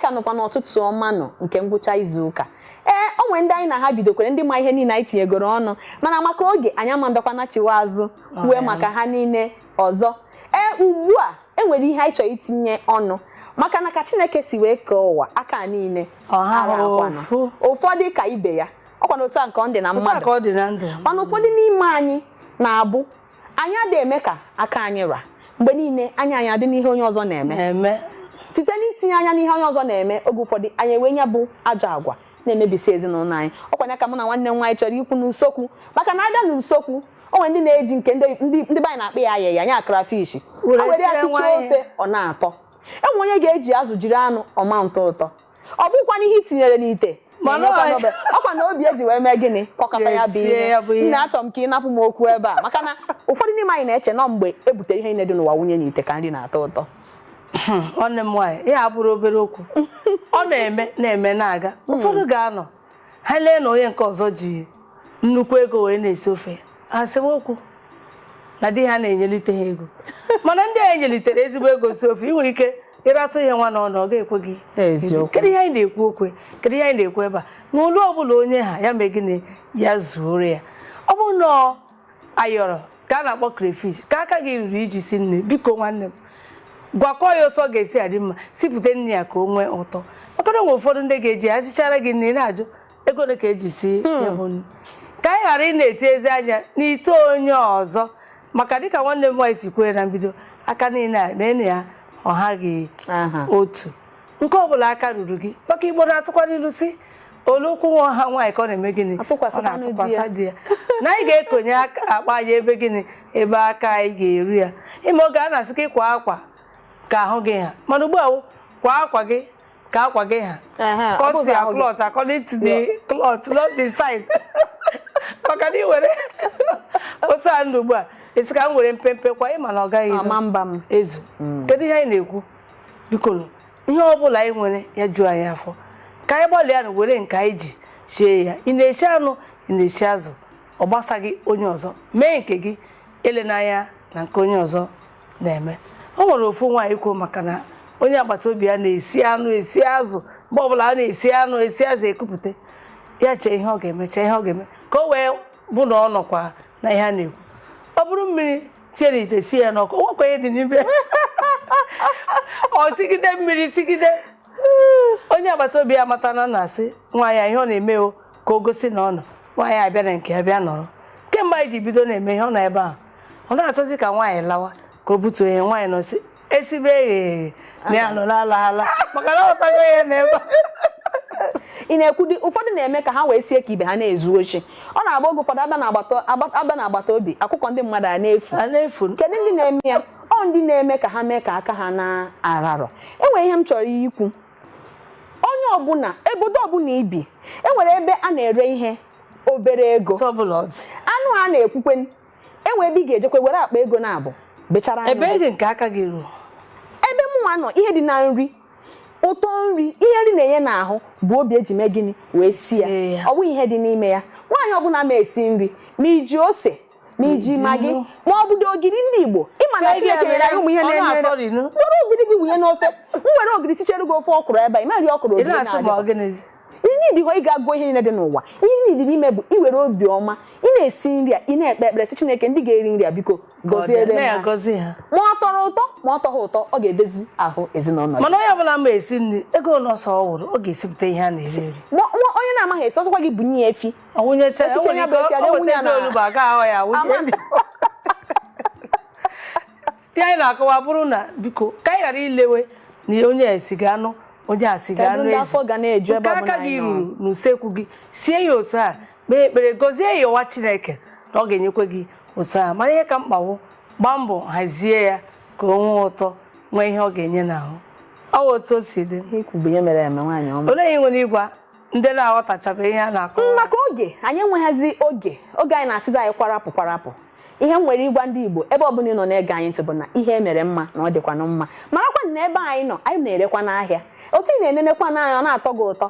ka nọkwa n'ọtụtụ ọma nọ nke ngwụcha izu ụka o nwere ndị anyị na ha bidokwere ndị ma ihe niile anyị tinyegoro ọnụ mana maka oge anyị ama mbịakwa nachiwa azụ kwue maka ha niile ọzọ ugbu a enwere ihe anyị chọrọ itinye ọnụ maka na ka Chineke si wee kee ụwa aka niile ụfọdụ ka ibe ya ọkwa n'otu a nke ọ dị na mmadụ mana ụfọdụ n'ime anyị na-abụ anyị adịghị eme ka aka anyị ra mgbe niile anyị adị n'ihe onye ọzọ na-eme site n'itinye anya n'ihe onye ọzọ na-eme oge ụfọdụ anyị enwe ya bụ ajọ agwa na-emebisi ezinụlọ anyị ọkwanye ka mụ na nwanne m nwaanyị chọrọ ikwu n'usekwu maka na abịa n'usekwu o nwere ndị na-eji nke ndị be anyị na-akpị ya ayịya anya krafish o were ya sichaa ofe ọ na-atọ enwe onye ga-eji azụ jiri anụ ọma ntọ ụtọ ọ bụkwa n'ihe itinyere n'ite ọkwa na obi eji wee mee gịnị kọkọta ya bụ ihe nna achọ m ka ị napụ m okwu ebe a maka na ụfọdụ n'ime anyị na-eche nọ mgbe e butere ihe niile dị n'ụwa wunye n'ite ka nri na-atọ ụtọ nwanne m nwaanyị ya abụrụ obere okwu ọ na-eme na-aga ụfọdụ ga-anọ ha lee na onye nke ọzọ ji nnukwu ego wee na-esi ofe ha sewe okwu na di ha na-enyelite ha ego mana ndị a enyelitere ezigbo ego si ofe ị nwere ike ịratụ ihe nwa n'ọnụ ọ ga-ekwe gị kedu ihe anyị na-ekwu okwe kedu ihe anyị na-ekwu ebe a na olu ọbụla onye ha ya mee gịnị ya zuore ya ọ bụrụ na ayọrọ ka a na-akpọ crayfish ka aka gị ruru iji si nne biko nwanne m gwakọ ya ụtọ ọ ga-esi adị mma sipụta nne ya ka o nwee ụtọ maka na nwere ụfọdụ ndị ga-eji ya sichara gị nne na-ajụ ego ole ka eji si ya bụ nne ka anyị ghara ị na-eti ezi anya n'ite onye ọzọ maka dịka nwanne m nwaanyị si kwere na mbido aka niile a na-ene ya ọ haghị otu nke ọbụla aka ruru gị maka Igbo na-atụkwa ilu si olukwu nwa ha nwaanyị ka ọ na-eme gịnị ọ na-atụkwasị di ya na anyị ga-ekonye akpa anyị ebe gịnị ebe aka anyị ga-eru ya ime oge a na-asị ka ịkwa akwa ka ahụ gị ha mana ugbu a kwa akwa gị ka akwa gị ha cut your cloth according to the cloth not the size maka na ị were otu a ndụ ugbu a esi ka m were mpempe kwa ịma na ọ gaghị ezu kedu ihe anyị na-ekwu biko ihe ọ bụla anyị nwere ya juo anyị afọ ka anyị gbalịa na were nke anyị ji chie ya ị na-echi anụ ị na-echi azụ ọ gbasaghị onye ọzọ mee nke gị ele n'anya na nke onye ọzọ na-eme o nwere ofu nwaanyị kwuo maka na onye agbata obi ya na-esi anụ esi azụ mgbe ọbụla a na-esi anụ esi azụ ekupụta ya chee ihe ọ ga-eme chee ihe ọ ga-eme ka o wee bụ na ọ nọkwa na ihe a na-ekwu ọ bụrụ mmiri tie n'ite si ya n'ọkụ o nwekwa ihe dị n'ime ọ sigide mmiri sigide onye agbata obi ya matana na-asị nwaanyị ihe ọ na-eme o ka o gosi na ọ nọ nwaanyị abịa na nke ya bịa nọrọ kemgbe anyị ji bido na-eme ihe ọ nọ ebe ahụ ọ na-achọzi ka nwaanyị lawa ka o butuo ihe nwaanyị nọsi esibe eghe na ya nọ na-ala maka na ọ tago ihe n'ebe ị na-ekwudi ụfọdụ na-eme ka ha wee sie ka ibe ha na-ezu ochi ọ na-agba oge ụfọdụ abịa na agbata obi akụkọ ndị mmadụ a na-efu kedu ndị na-eme ya ọ ndị na-eme ka ha mee ka aka ha na-ararọ enwere ihe m chọrọ ikwu onye ọbụla obodo ọbụla ibi enwere ebe a na-ere ihe obere ego anụ a na-ekwukwe enwere ebe ị ga-ejekwe were akpa ego na-abụ bechara ebe dị nke aka gị ruo ebe mụnwa nọ ihe dị na nri ụtọ nri ihe nri na-enye n'ahụ bụ obi eji mee gịnị wee si ya ọ bụghị ihe dị n'ime ya nwaanyị ọbụla ma esi nri ma iji ose ma iji magi ma ọ bụdo ogiri ndị Igbo ịma na Chineke nyere anyị ụmụ ihe na-enyere were ogiri gị wunye n'ofe m were ogiri sichere gị ofe ọkwụrụ ebe a ịmari ọkwụrụ ogiri na-adị ihe niile ị ga-agụ ihe niile dị n'ụwa ihe niile n'ime bụ iwere obi ọma ị na-esi nri a ị na-ekpe ekpere si Chineke ndị ga-eri nri a biko gọziere ha ma ọ tọrọ ụtọ ma ọ tọghị ụtọ ọ ga-edezi ahụ ezinụlọ mana onye ọbụla ma esi nri ego n'ọsọ ọ wụrụ ọ ga-esipụta ihe a na-eri eri onye na-amaghị esi ọsọkwa gị bunye ya efi ya anyị na-akọwa bụrụ na biko ka anyị ghara ilewe na onye esiga anụ onye asiga anụ ezi nke aka gị ruru n'usekwu gị sie ya otu a kpee ekpere gọzie ya ụwa Chineke na ọ ga-enyekwe gị otu a mara ihe ka mkpawo gbaa mbọ hazie ya ka o nwee ụtọ nwee ihe ọ ga-enye n'ahụ ọ bụ otu o si dị olee ihe nwere ịgwa ndị na-aghọtachabe ihe a na-akọ maka oge anyị enweghịzi oge anyị na-asịzi anyị kwarapụ ihe m nwere ịgwa ndị Igbo ebe ọbụla ị nọ na-ege anyị ntị bụ na ihe mere mma na ọ dịkwanụ mma marakwa na ebe anyị nọ anyị na-erekwa n'ahịa otu ị na-enenekwa n'anya ọ na-atọ gị ụtọ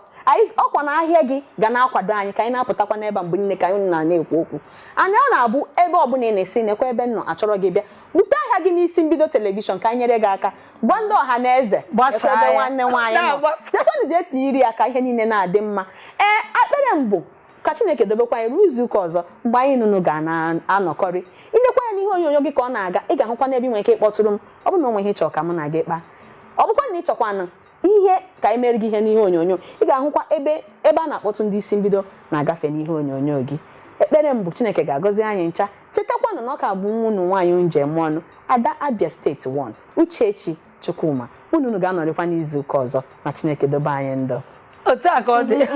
ọkwa na ahịa gị ga na-akwado anyị ka anyị na-apụtakwa n'ebe mgbe niile ka anyị na-ekwu okwu anya ọ na-abụ ebe ọbụla ị na-esi nekwa ebe nọ achọrọ gị bịa bute ahịa gị n'isi mbido telivishọn ka anyị nyere gị aka gwa ndị ọha na eze Gbasaa ebe ya. nwanne nwaanyị nọ Na-agbasa. sekwanụ jee tinyere ya ka ihe niile na-adị mma akpere mbụ ka Chineke dobekwa anyị ruo izu ụka ọzọ mgbe anyị nụnụ ga-anọkọrị ilekwa ya n'ihe onyonyo gị ka ọ na-aga ị ga-ahụkwa n'ebe ị nwere ike ịkpọtụrụ m ọ bụ na onwe ihe ịchọ ka mụ na gị kpaa ọ bụkwa na ịchọkwana ihe ka anyị mere gị ihe n'ihe onyonyo ị ga-ahụkwa ebe a na-akpọtụ ndị isi mbido na-agafe n'ihe onyonyo gị ekpere mbụ Chineke ga-agọzi anyị ncha chetakwanụ na ọ ka bụ nwa unu nwaanyị njem ọnụ Ada Abia steeti 1 Uchechi Chukwuma unu ga-anọrịkwa n'izu ụka ọzọ na Chineke dobe anyị ndụ otu a ka ọ dị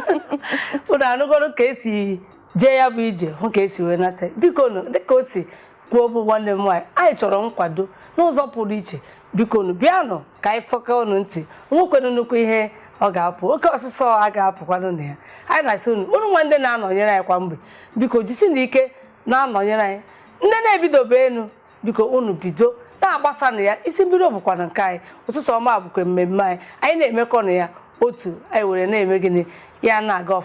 unu anụgoro ka esi jee ya bụ ije hụ ka esi wee nata biko dịka o si kwuo bụ nwanne m nwaanyị anyị chọrọ nkwado n'ụzọ pụrụ iche biko bịanụ ka anyị fọka unu ntị nwekwenụ nnukwu ihe ọ ga-apụ oke ọsịsọ a ga-apụkwanụ na ya anyị na-asị unu nwa ndị na-anọnyere anyị kwa mgbe biko jisi na ike na-anọnyere anyị ndị na-ebidobe enu biko unu bido na-agbasa na ya isi mbido bụkwana nke anyị ụtụtụ ọma bụkwa mmemme anyị na-emekọ na ya otu anyị were na-eme gịnị ya na-aga